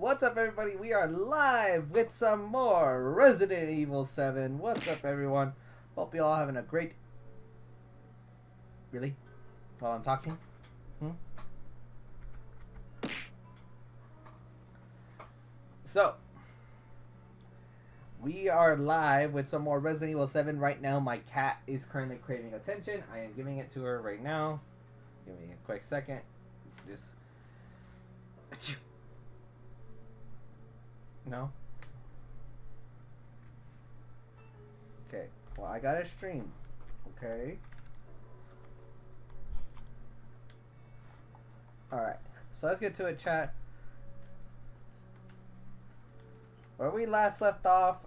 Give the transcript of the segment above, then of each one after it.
What's up, everybody? We are live with some more Resident Evil 7. What's up, everyone? Hope you all having a great... Really? While I'm talking? So, we are live with some more Resident Evil 7. Right now, my cat is currently craving attention. I am giving it to her right now. Give me a quick second. Just... No? Okay. Well, I got a stream. Okay. Alright. So let's get to it, chat. Where we last left off,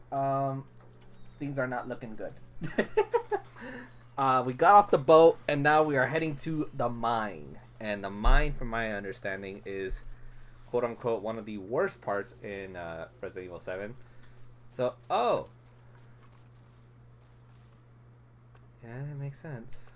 things are not looking good. We got off the boat, and now we are heading to the mine. And the mine, from my understanding, is... quote unquote one of the worst parts in Resident Evil 7. So, oh. Yeah, that makes sense.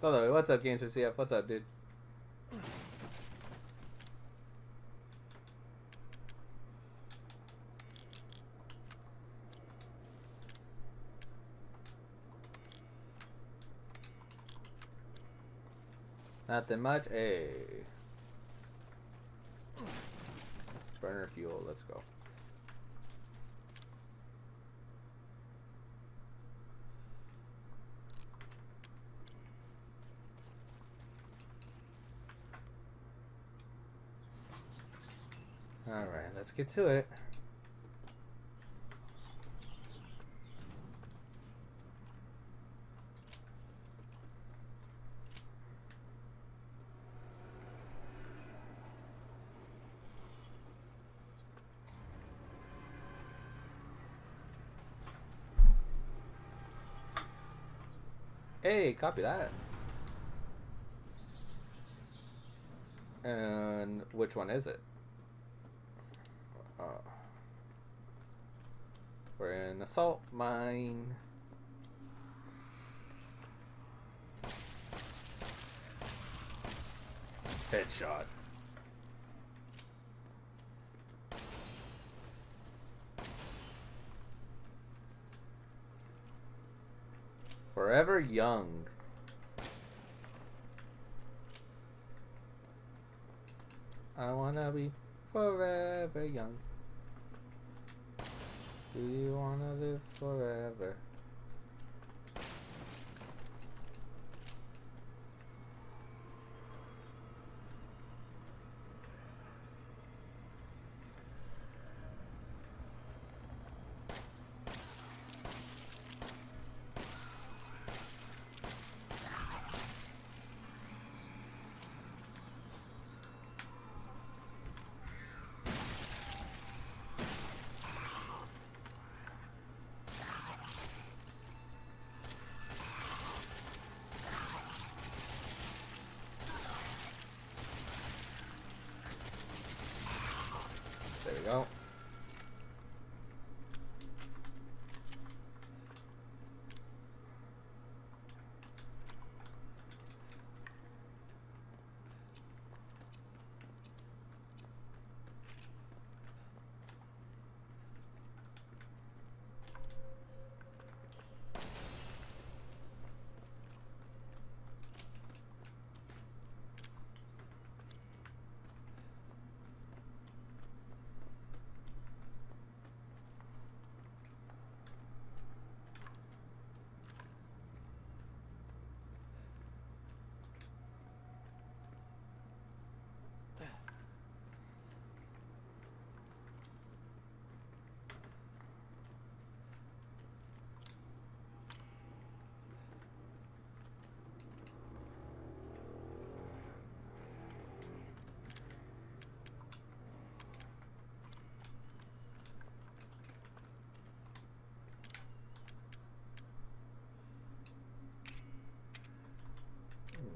Hello, what's up, Games for CF? What's up, dude? Nothing much. Hey. Burner fuel, let's go. Alright, let's get to it. Hey, copy that. And which one is it? We're in a salt mine. Headshot. Forever young. I wanna be forever young. Do you wanna live forever?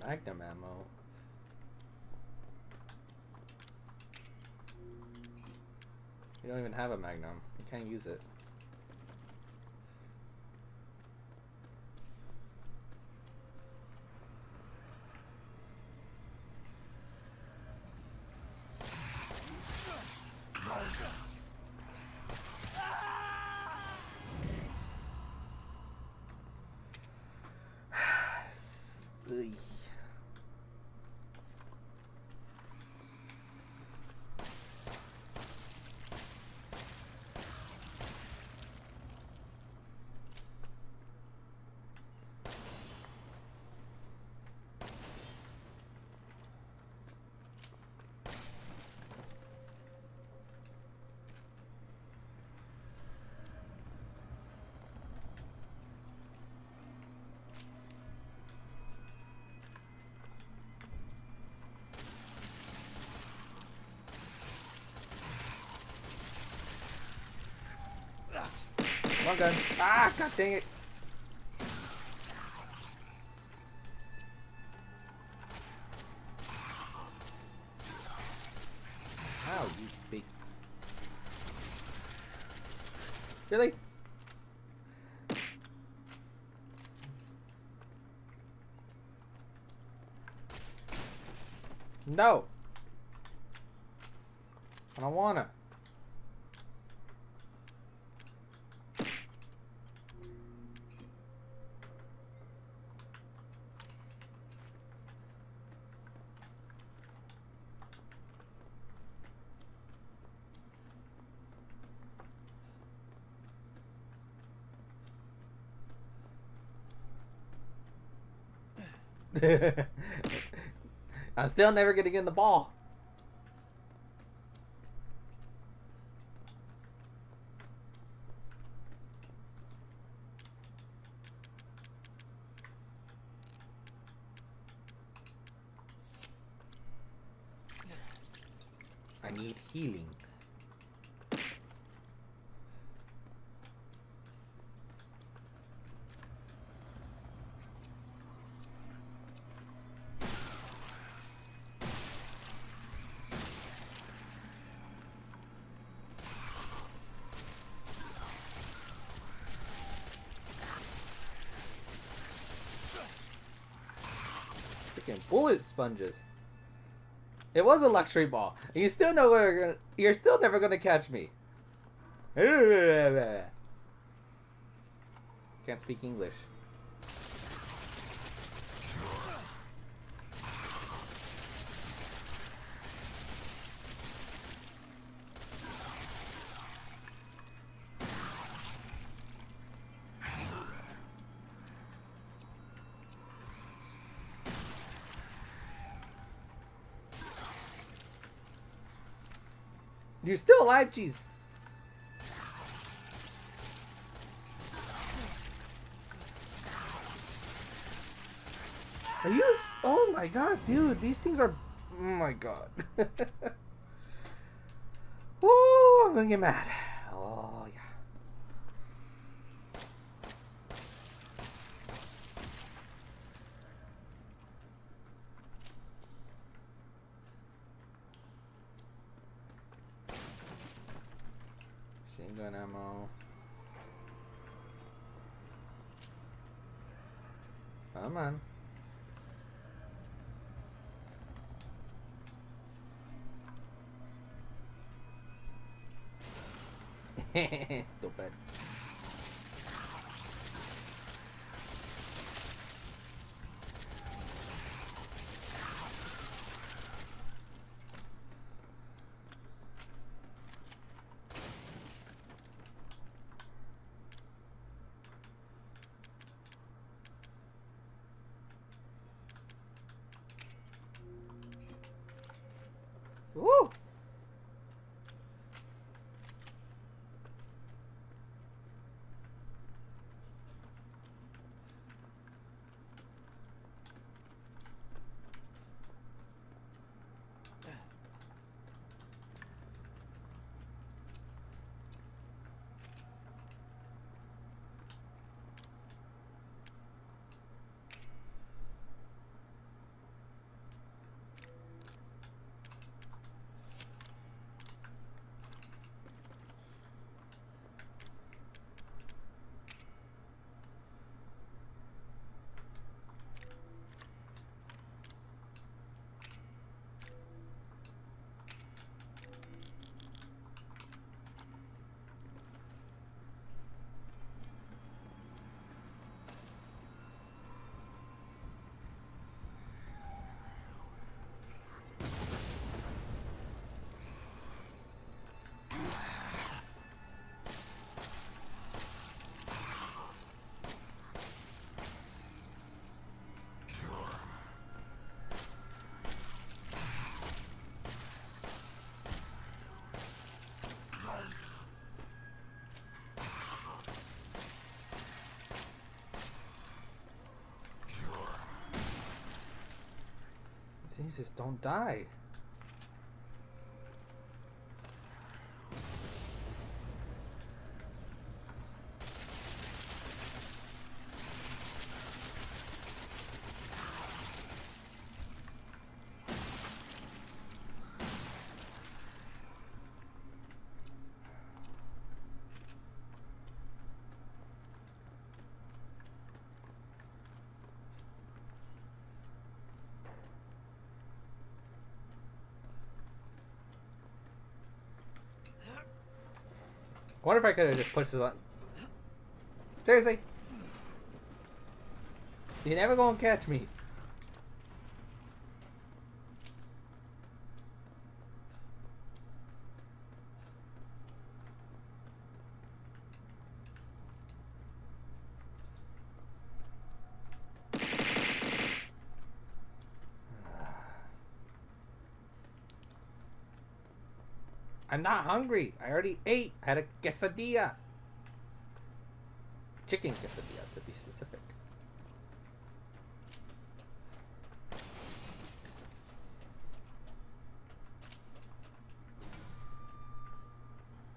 Magnum ammo. You don't even have a Magnum. You can't use it. Ugh. Come on, gun. Ah, god dang it. Ow, you big. Really? No. I don't wanna. I'm still never gonna get in the ball. I need healing. Freaking bullet sponges. It was a luxury ball. And you still know you're still never gonna catch me. Can't speak English. You're still alive, jeez. Are you? Oh my god, dude! These things are. Oh my god. Oh, I'm gonna get mad. Oh yeah. Machine gun ammo. Come on. Too bad. Woo! Jesus, don't die. I wonder if I could have just pushed this on. Seriously? You're never gonna catch me. I'm not hungry. I already ate. I had a quesadilla. Chicken quesadilla, to be specific.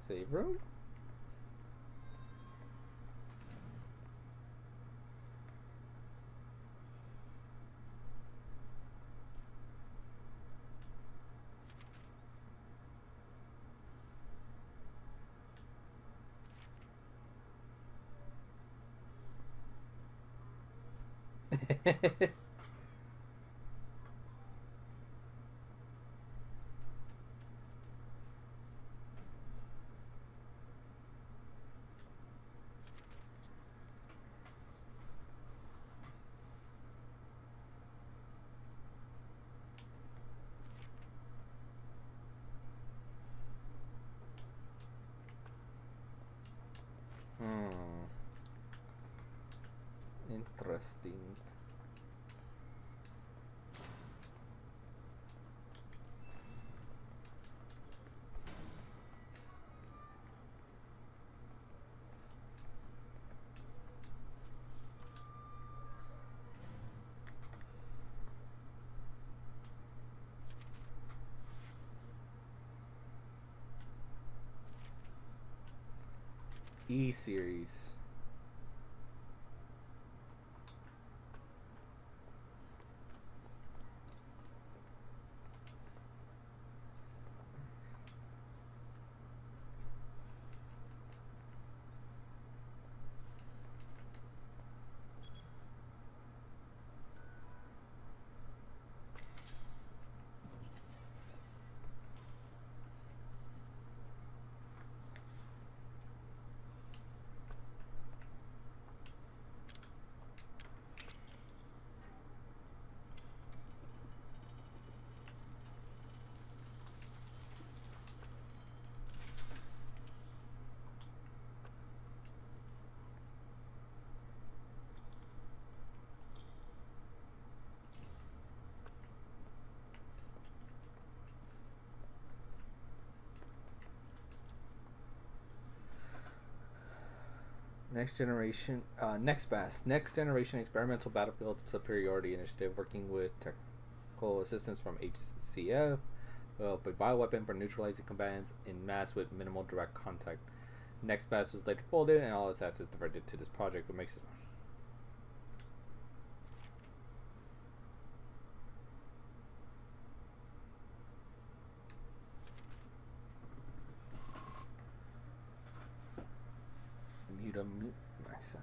Save room? Interesting. E-series. Next generation, next best, next generation experimental battlefield superiority initiative, working with technical assistance from HCF, a bioweapon for neutralizing combatants in mass with minimal direct contact. Next best was later folded, and all its assets diverted to this project, what makes it. Mute my side.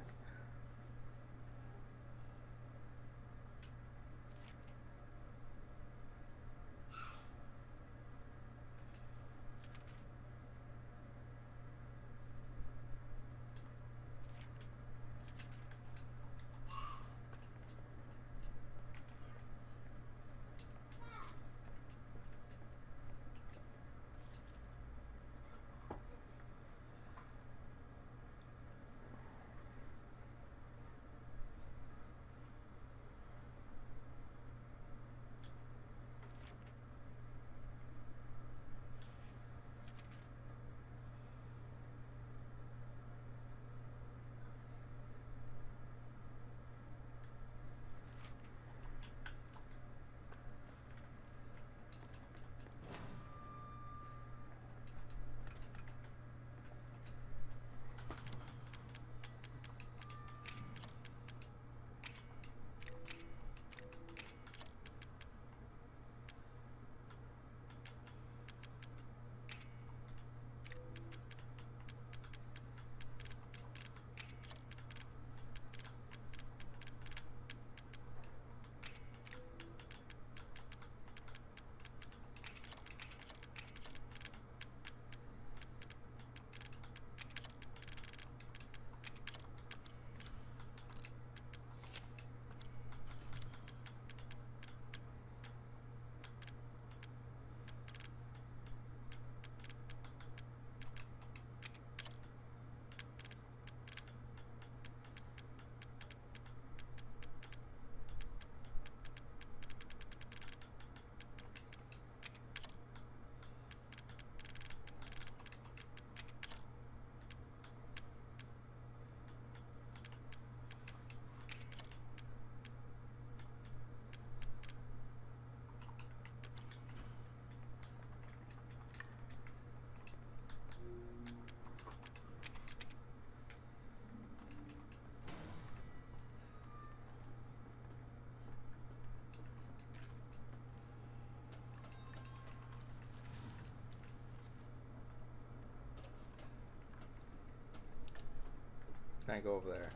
can I go over there?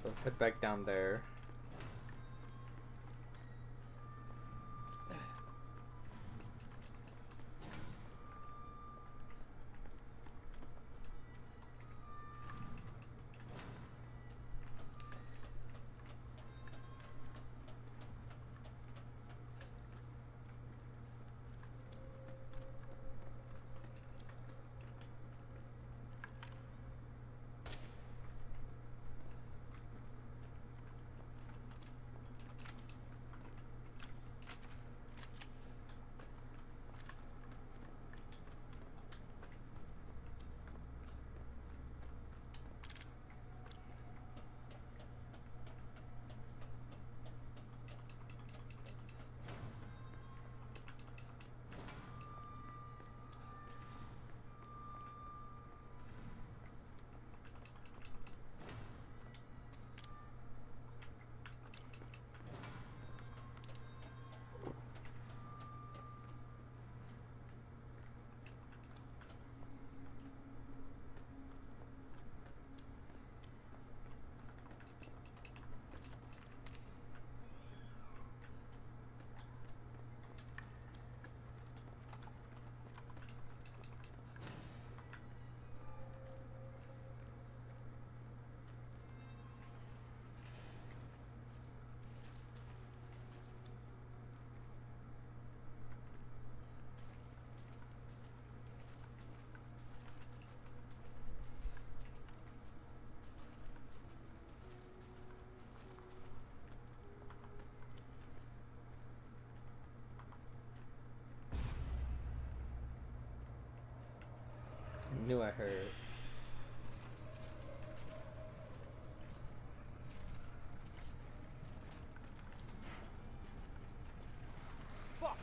So let's head back down there. Knew I heard. Fuck!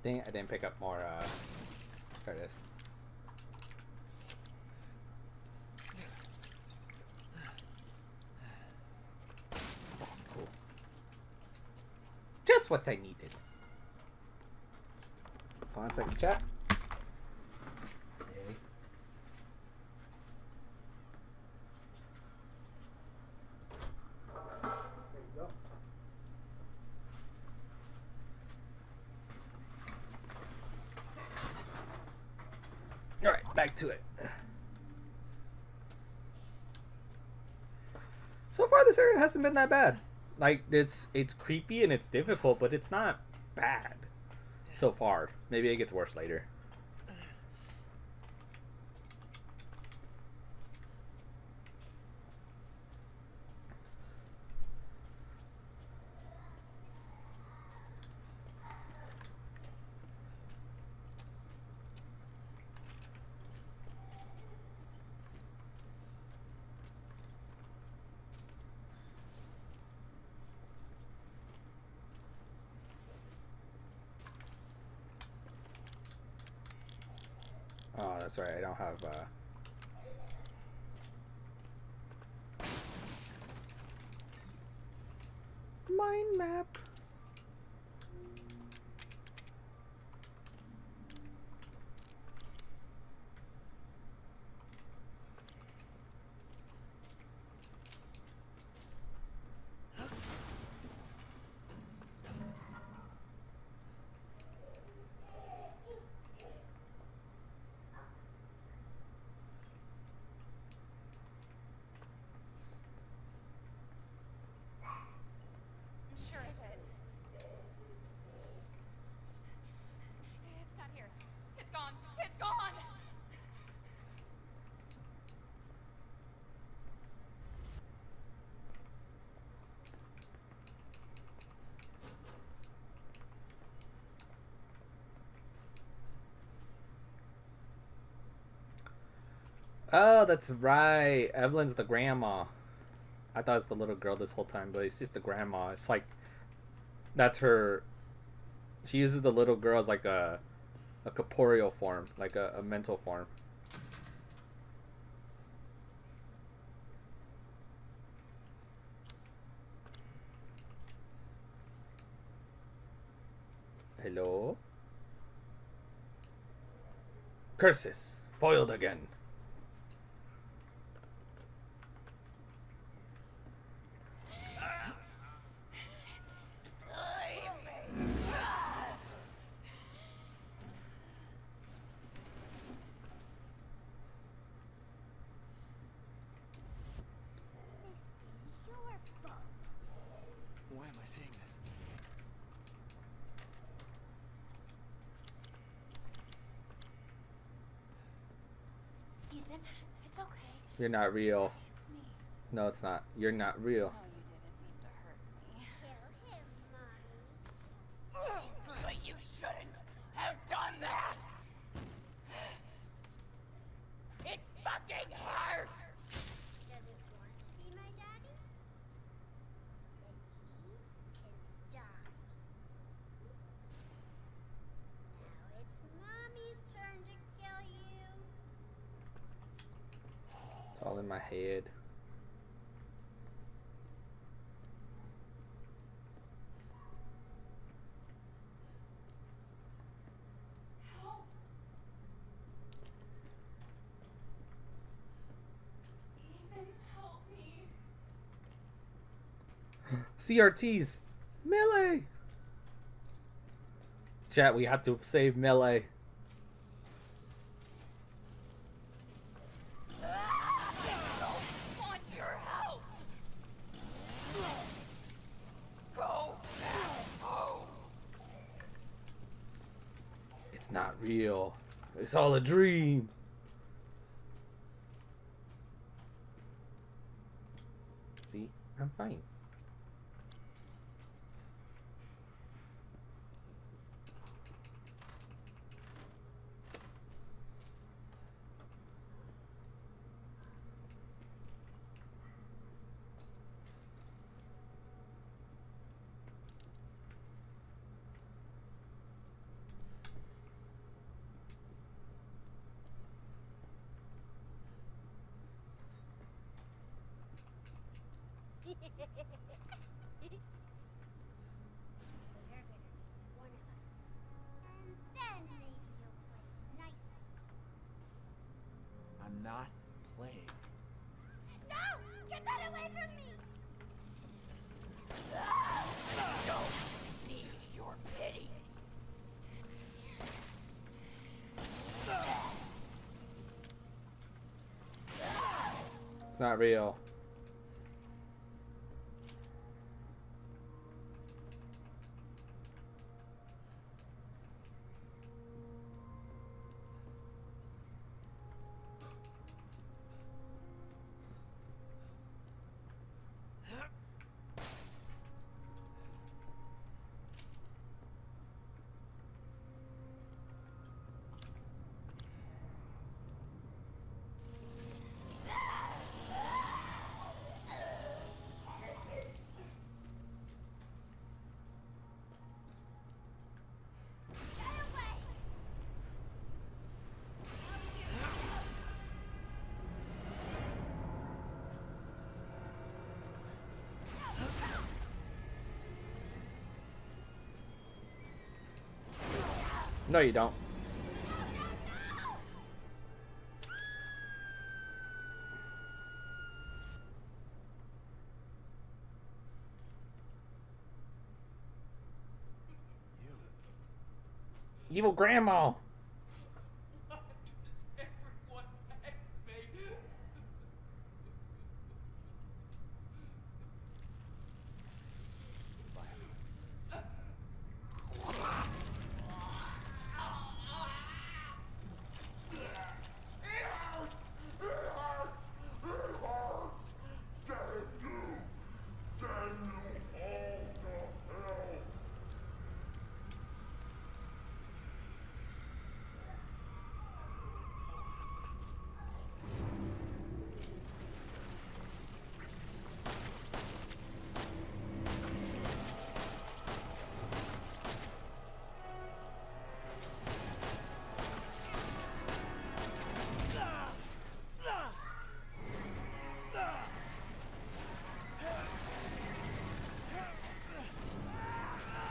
I didn't pick up more. There it is. Cool. Just what I needed. Hold on a second, chat. Stay. There you go. All right, back to it. So far, this area hasn't been that bad. Like it's creepy and it's difficult, but it's not bad so far. Maybe it gets worse later. Oh, that's right. I don't have. Mind map. I'm sure of it. It's not here. It's gone. It's gone! Oh, that's right. Evelyn's the grandma. I thought it's the little girl this whole time, but it's just the grandma. It's like that's her. She uses the little girl as like a corporeal form, like a mental form. Hello? Curses. Foiled again. Why am I seeing this? Ethan, it's okay. You're not real. It's me. No, it's not. You're not real. No, you didn't mean to hurt me. Kill him, Mommy. But you shouldn't have done that! It fucking hurt! Does it want to be my daddy? Then he can die. Now it's Mommy's turn to kill you. It's all in my head. Help! Ethan, help me. CRTs. Melee. Chat, we have to save Melee. Want your help? Go back home. It's not real. It's all a dream. See? I'm fine. You're gonna be one of us. And then maybe you'll play nice. I'm not playing. No! Get that away from me! Don't need your pity. It's not real. Get away! No, you don't. Evil grandma.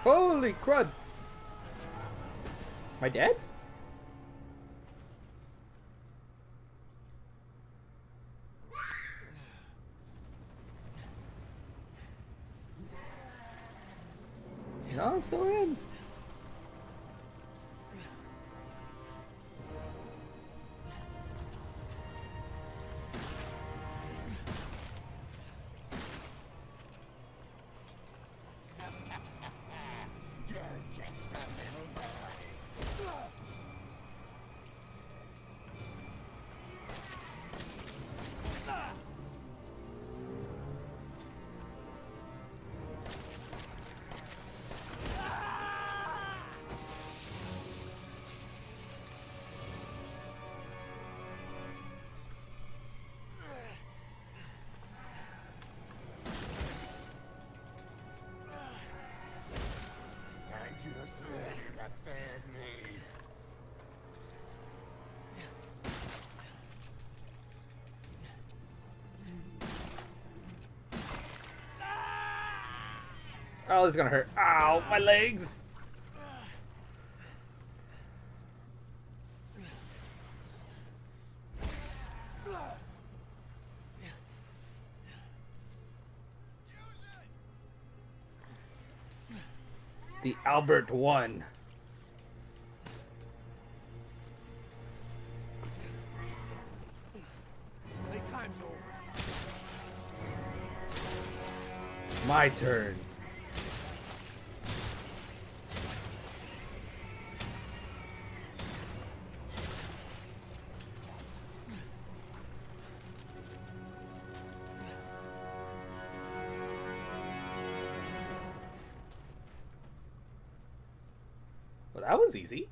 Holy crud! Am I dead? No, I'm still in. Oh, this is gonna hurt. Ow, my legs! The Albert one. Playtime's over. My turn. Well, that was easy.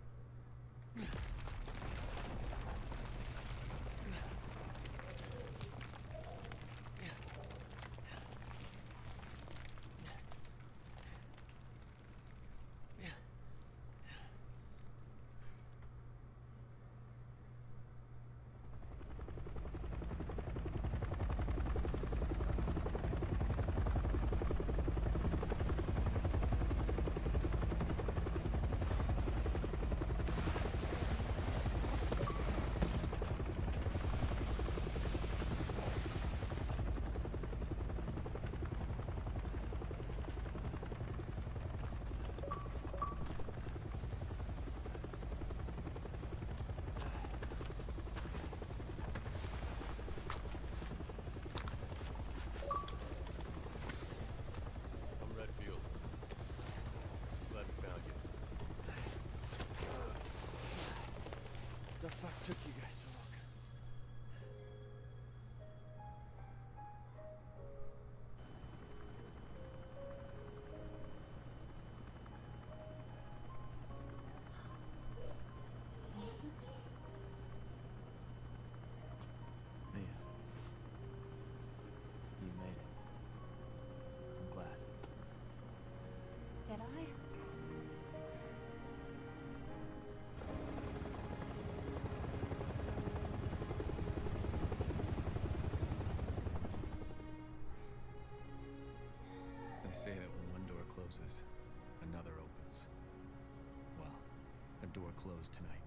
door closed tonight.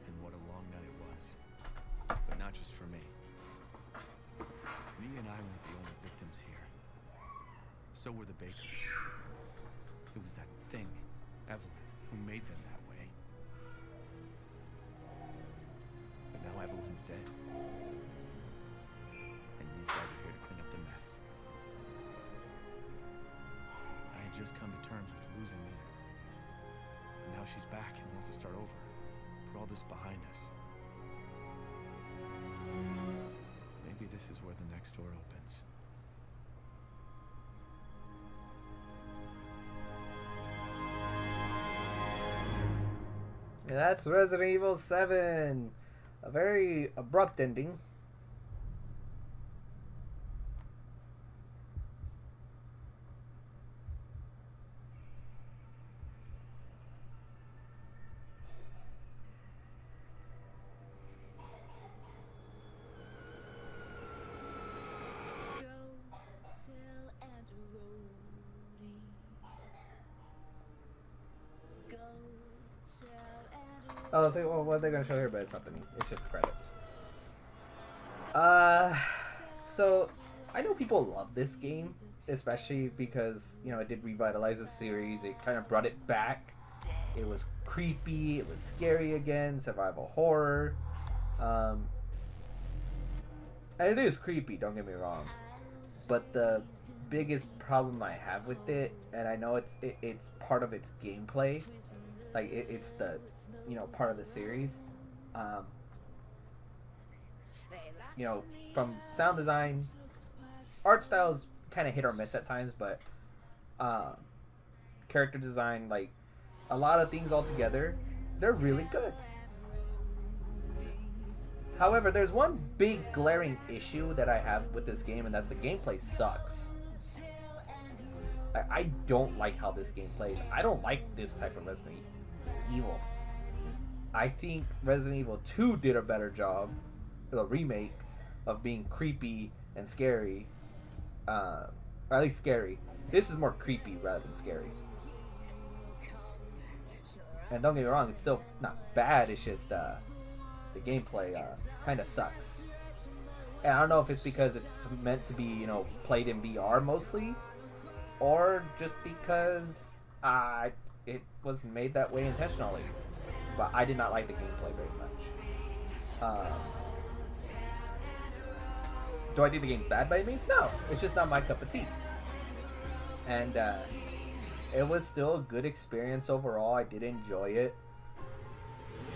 And what a long night it was. But not just for me. Me and I weren't the only victims here. So were the Bakers. It was that thing, Evelyn, who made them that way. But now Evelyn's dead. And these guys are here to clean up the mess. I had just come to terms with losing Mina. And now she's back and wants to start over. Put all this behind us. Maybe this is where the next door opens. And that's Resident Evil 7. A very abrupt ending. Oh, so, well, what are they gonna show here? But it's nothing. It's just the credits. So I know people love this game, especially because it did revitalize the series. It kind of brought it back. It was creepy. It was scary again. Survival horror. And it is creepy. Don't get me wrong. But the biggest problem I have with it, and I know it's part of its gameplay, like it's the part of the series. From sound design, art style's kind of hit or miss at times, but character design, like a lot of things all together, they're really good. However, there's one big glaring issue that I have with this game, and that's the gameplay sucks. I don't like how this game plays. I don't like this type of Resident Evil. I think Resident Evil 2 did a better job, the remake, of being creepy and scary. Or at least scary. This is more creepy rather than scary. And don't get me wrong, it's still not bad, it's just the gameplay kind of sucks. And I don't know if it's because it's meant to be, played in VR mostly, or just because it was made that way intentionally. But I did not like the gameplay very much. Do I think the game's bad by any means? No, it's just not my cup of tea. And it was still a good experience overall. I did enjoy it.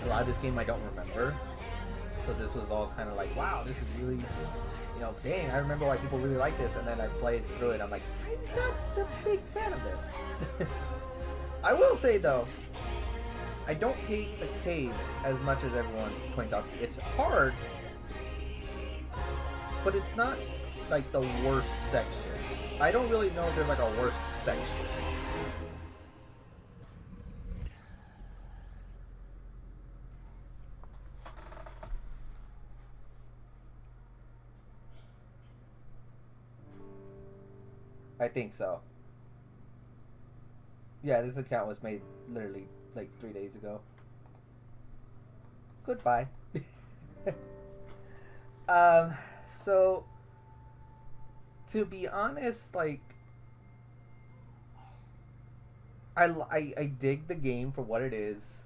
A lot of this game I don't remember, so this was all kind of like, wow, this is really, dang, I remember why people really like this. And then I played through it, I'm like, I'm not the big fan of this. I will say though, I don't hate the cave as much as everyone points out. It's hard, but it's not like the worst section. I don't really know if there's like a worse section. I think so. Yeah, this account was made literally like 3 days ago. Goodbye. So to be honest, like I dig the game for what it is.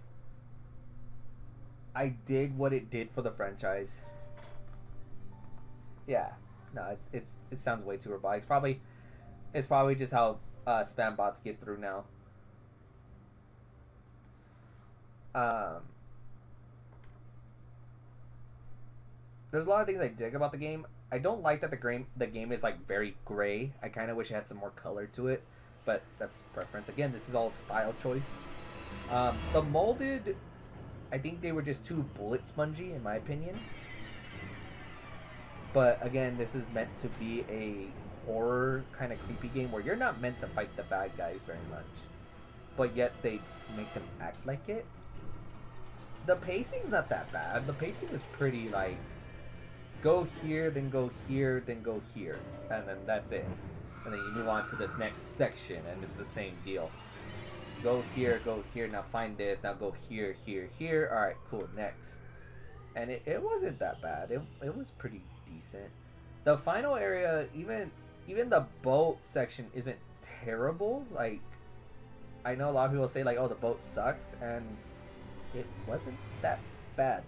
I dig what it did for the franchise. Yeah, no, it sounds way too robotic. It's probably just how spam bots get through now. There's a lot of things I dig about the game. I don't like that the game is like very gray. I kind of wish it had some more color to it, but that's preference. Again, this is all style choice. The molded, I think they were just too bullet spongy in my opinion. But again, this is meant to be a horror kind of creepy game where you're not meant to fight the bad guys very much, but yet they make them act like it. The pacing's not that bad. The pacing is pretty like, go here, then go here, then go here, and then that's it. And then you move on to this next section, and it's the same deal. go here, now find this, now go here, alright, cool, next. And it wasn't that bad. It was pretty decent. The final area, even the boat section isn't terrible. Like, I know a lot of people say like, oh, the boat sucks, and it wasn't that bad.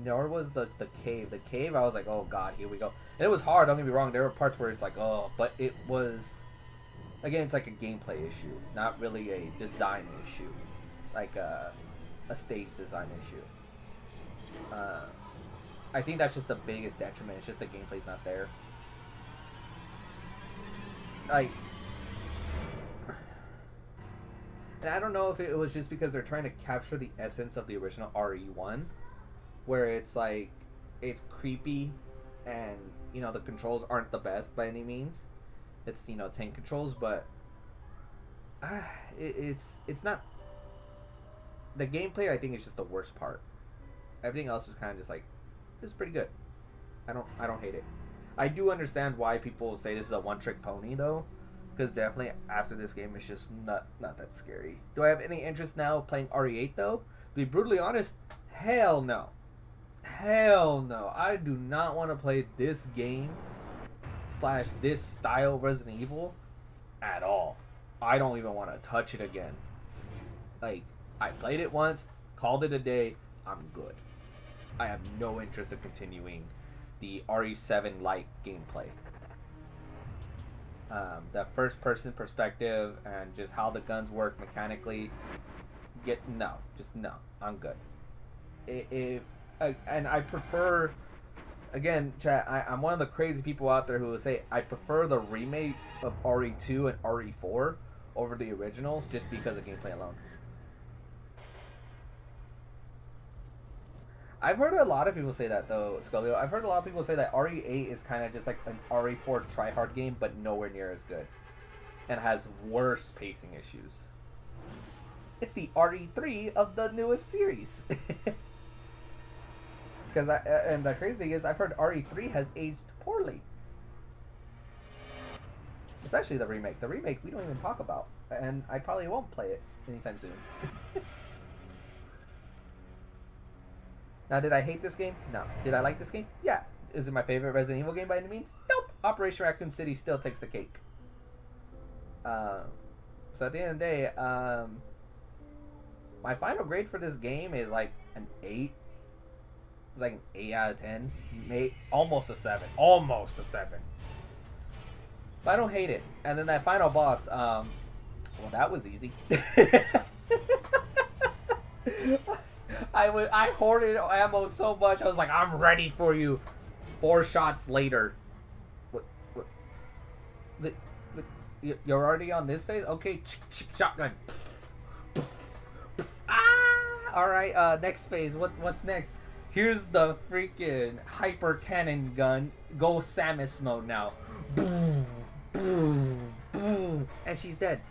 Nor was the cave. The cave, I was like, oh god, here we go. And it was hard, don't get me wrong, there were parts where it's like, oh, but it was, again, it's like a gameplay issue, not really a design issue. Like a stage design issue. I think that's just the biggest detriment. It's just the gameplay's not there. Like, and I don't know if it was just because they're trying to capture the essence of the original RE1, where it's like, it's creepy, and you know the controls aren't the best by any means. It's, you know, tank controls, but it's not. The gameplay, I think, is just the worst part. Everything else was kind of just like, it's pretty good. I don't hate it. I do understand why people say this is a one-trick pony, though, because definitely after this game, it's just not that scary. Do I have any interest now playing RE8 though? To be brutally honest, hell no. Hell no. I do not want to play this game / this style Resident Evil at all. I don't even want to touch it again. Like, I played it once, called it a day, I'm good. I have no interest in continuing the RE7 like gameplay. The first person perspective and just how the guns work mechanically, no, I'm good. And I prefer, again, chat, I'm one of the crazy people out there who will say I prefer the remake of RE2 and RE4 over the originals just because of gameplay alone. I've heard a lot of people say that though, Sculio. I've heard a lot of people say that RE8 is kind of just like an RE4 tryhard game, but nowhere near as good, and has worse pacing issues. It's the RE3 of the newest series. Because and the crazy thing is, I've heard RE3 has aged poorly, especially the remake. The remake we don't even talk about, and I probably won't play it anytime soon. Now, did I hate this game? No. Did I like this game? Yeah. Is it my favorite Resident Evil game by any means? Nope. Operation Raccoon City still takes the cake. So at the end of the day, my final grade for this game is like an 8. It's like an 8 out of 10. Almost a 7. Almost a 7. But I don't hate it. And then that final boss, well, that was easy. I hoarded ammo so much. I was like, I'm ready for you. 4 shots later. What? You're already on this phase? Okay, shotgun. All right. Next phase. What's next? Here's the freaking hyper cannon gun. Go Samus mode now. Boom, boom, boom, and she's dead.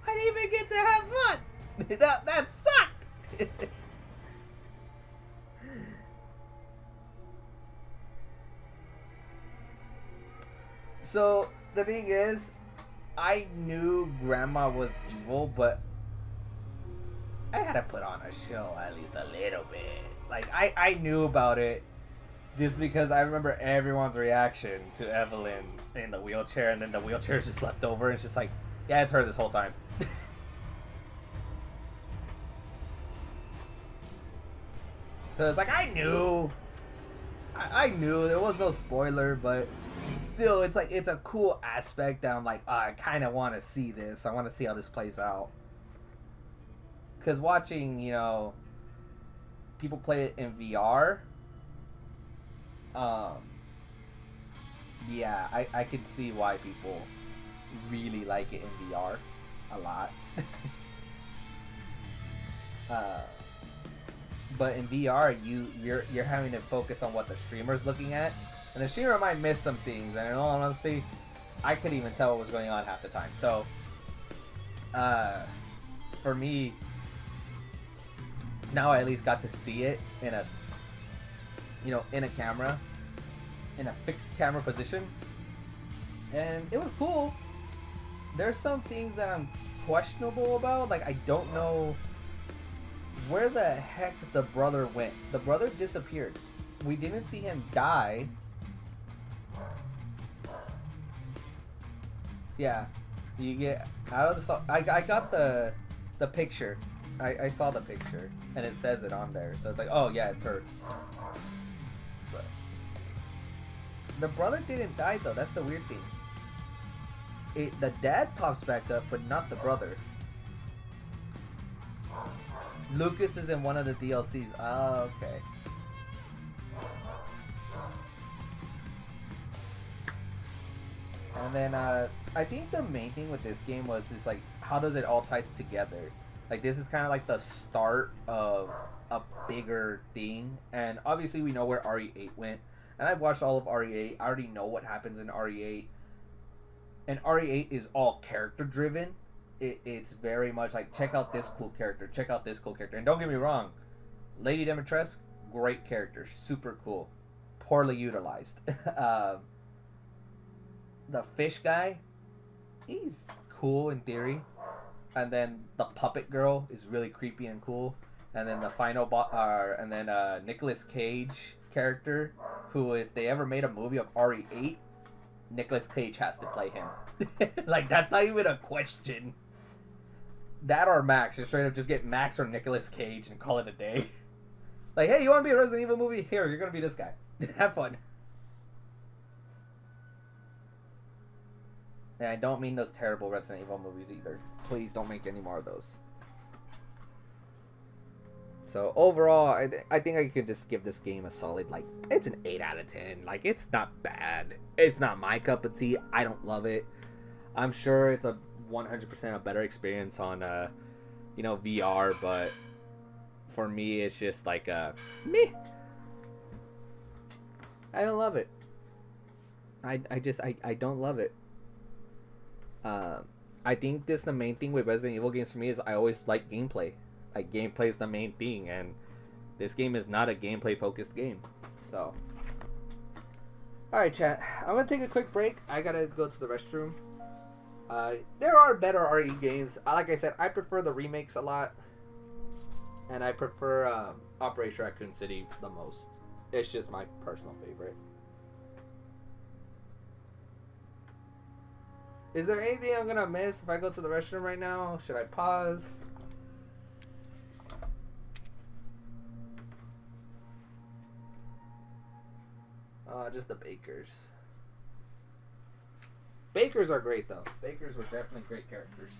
I didn't even get to have fun. That sucked. So the thing is, I knew Grandma was evil, but I had to put on a show at least a little bit. Like, I knew about it just because I remember everyone's reaction to Evelyn in the wheelchair, and then the wheelchair's just left over, and it's just like, yeah, it's her this whole time. So it's like, I knew there was no spoiler, but still, it's like, it's a cool aspect that I'm like, oh, I kind of want to see this. I want to see how this plays out. Because watching, you know, people play it in VR, yeah, I could see why people really like it in VR a lot. But in VR, you're having to focus on what the streamer's looking at, and the streamer might miss some things. And in all honesty, I couldn't even tell what was going on half the time. So, for me, now I at least got to see it in a, you know, in a camera, in a fixed camera position, and it was cool. there's some things that I'm questionable about. Like, I don't know where the heck the brother went. The brother disappeared. We didn't see him die. Yeah, you get out of the song. I got the picture. I saw the picture and it says it on there. So it's like, oh yeah, it's her. But the brother didn't die though. That's the weird thing. The dad pops back up, but not the brother. Lucas is in one of the DLCs. Oh, okay. And then I think the main thing with this game was just like, how does it all tie together? Like, this is kind of like the start of a bigger thing. And obviously we know where RE8 went. And I've watched all of RE8. I already know what happens in RE8. And RE8 is all character driven. It's very much like, check out this cool character, check out this cool character. And don't get me wrong, Lady Dimitrescu, great character, super cool, poorly utilized. The fish guy, he's cool in theory. And then the puppet girl is really creepy and cool. And then the final Nicolas Cage character, who if they ever made a movie of RE8, Nicolas Cage has to play him. Like, that's not even a question. That or Max. Just straight up just get Max or Nicolas Cage and call it a day. Like, hey, you want to be a Resident Evil movie? Here, you're going to be this guy. Have fun. And I don't mean those terrible Resident Evil movies either. Please don't make any more of those. So overall, I think I could just give this game a solid, like, it's an 8 out of 10. Like, it's not bad. It's not my cup of tea. I don't love it. I'm sure it's a 100% a better experience on, VR, but for me, it's just like, meh. I don't love it. I don't love it. I think the main thing with Resident Evil games for me is I always like gameplay. Like, gameplay is the main thing, and this game is not a gameplay focused game. So, alright chat, I'm gonna take a quick break. I gotta go to the restroom. There are better RE games. Like I said, I prefer the remakes a lot, and I prefer Operation Raccoon City the most. It's just my personal favorite. Is there anything I'm gonna miss if I go to the restroom right now? Should I pause? Just the Bakers. Bakers are great though. Bakers were definitely great characters.